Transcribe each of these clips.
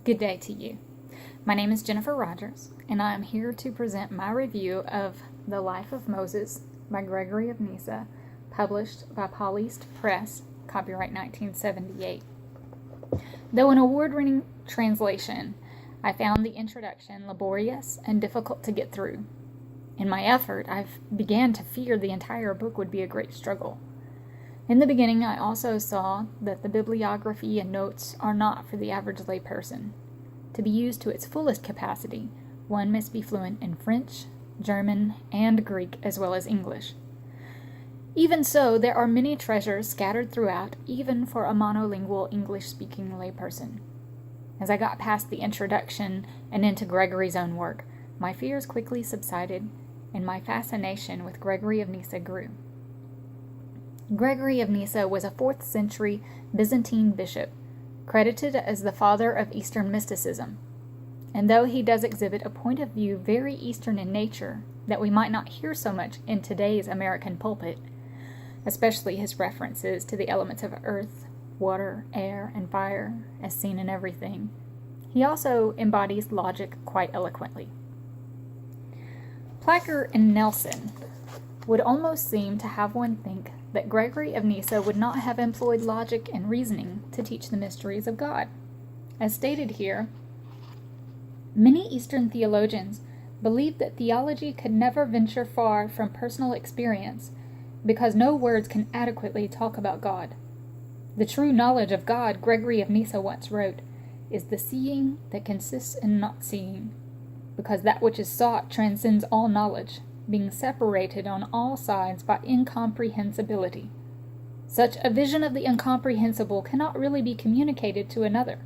Good day to you. My name is Jennifer Rogers, and I am here to present my review of The Life of Moses by Gregory of Nyssa, published by Pauliste Press, copyright 1978. Though an award-winning translation, I found the introduction laborious and difficult to get through. In my effort, I began to fear the entire book would be a great struggle. In the beginning, I also saw that the bibliography and notes are not for the average layperson. To be used to its fullest capacity, one must be fluent in French, German, and Greek, as well as English. Even so, there are many treasures scattered throughout, even for a monolingual English-speaking layperson. As I got past the introduction and into Gregory's own work, my fears quickly subsided, and my fascination with Gregory of Nyssa grew. Gregory of Nyssa was a 4th century Byzantine bishop, credited as the father of Eastern mysticism. And though he does exhibit a point of view very Eastern in nature that we might not hear so much in today's American pulpit, especially his references to the elements of earth, water, air, and fire as seen in everything, he also embodies logic quite eloquently. Placker and Nelson would almost seem to have one think that Gregory of Nyssa would not have employed logic and reasoning to teach the mysteries of God. As stated here, many Eastern theologians believed that theology could never venture far from personal experience because no words can adequately talk about God. The true knowledge of God, Gregory of Nyssa once wrote, is the seeing that consists in not seeing, because that which is sought transcends all knowledge, being separated on all sides by incomprehensibility. Such a vision of the incomprehensible cannot really be communicated to another.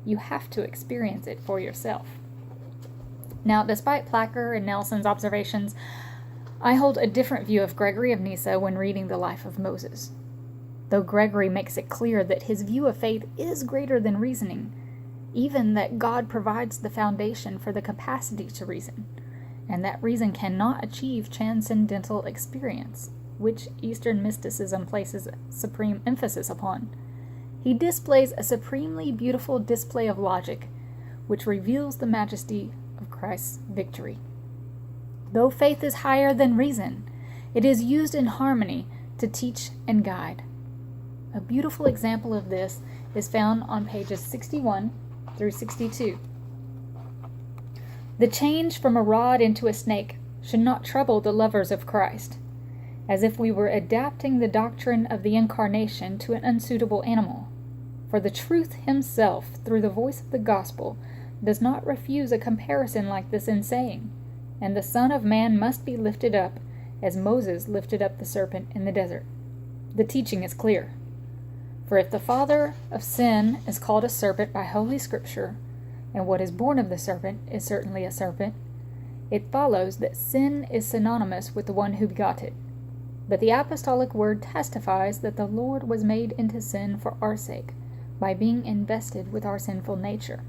You have to experience it for yourself. Now, despite Placker and Nelson's observations, I hold a different view of Gregory of Nyssa when reading the life of Moses. Though Gregory makes it clear that his view of faith is greater than reasoning, even that God provides the foundation for the capacity to reason, and that reason cannot achieve transcendental experience, which Eastern mysticism places supreme emphasis upon. He displays a supremely beautiful display of logic, which reveals the majesty of Christ's victory. Though faith is higher than reason, it is used in harmony to teach and guide. A beautiful example of this is found on pages 61 through 62. The change from a rod into a snake should not trouble the lovers of Christ, as if we were adapting the doctrine of the incarnation to an unsuitable animal. For the truth himself, through the voice of the gospel, does not refuse a comparison like this in saying, "And the Son of Man must be lifted up, as Moses lifted up the serpent in the desert." The teaching is clear. For if the father of sin is called a serpent by Holy Scripture, and what is born of the serpent is certainly a serpent, it follows that sin is synonymous with the one who begot it. But the apostolic word testifies that the Lord was made into sin for our sake, by being invested with our sinful nature.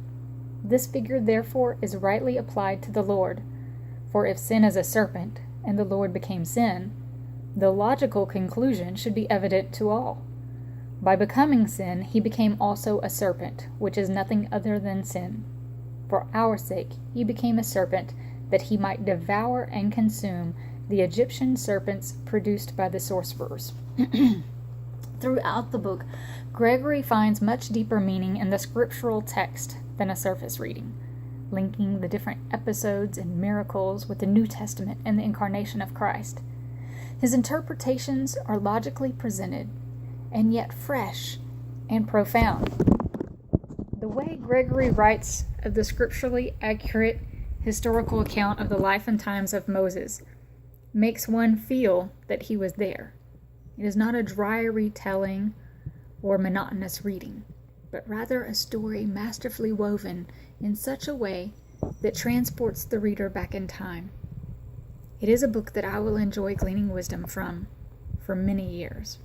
This figure therefore is rightly applied to the Lord, for if sin is a serpent, and the Lord became sin, the logical conclusion should be evident to all. By becoming sin, he became also a serpent, which is nothing other than sin. For our sake, he became a serpent, that he might devour and consume the Egyptian serpents produced by the sorcerers. Throughout the book, Gregory finds much deeper meaning in the scriptural text than a surface reading, linking the different episodes and miracles with the New Testament and the incarnation of Christ. His interpretations are logically presented, and yet fresh and profound. The way Gregory writes of the scripturally accurate historical account of the life and times of Moses makes one feel that he was there. It is not a dry retelling or monotonous reading, but rather a story masterfully woven in such a way that transports the reader back in time. It is a book that I will enjoy gleaning wisdom from for many years.